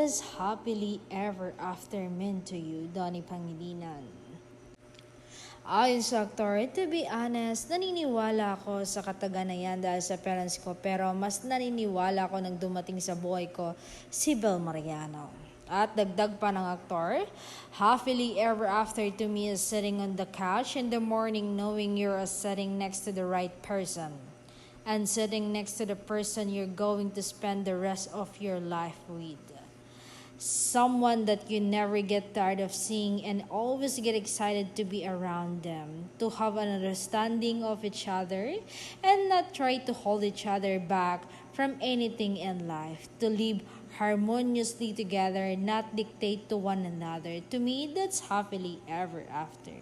does happily ever after mean to you, Donnie Pangilinan? Ayon sa aktor, to be honest, naniniwala ako sa kataga na yan dahil sa parents ko, pero mas naniniwala ako nang dumating sa buhay ko si Bel Mariano. At dagdag pa ng aktor, happily ever after to me is sitting on the couch in the morning knowing you're sitting next to the right person and sitting next to the person you're going to spend the rest of your life with. Someone that you never get tired of seeing and always get excited to be around them, to have an understanding of each other and not try to hold each other back from anything in life, to live harmoniously together, not dictate to one another. To me, that's happily ever after.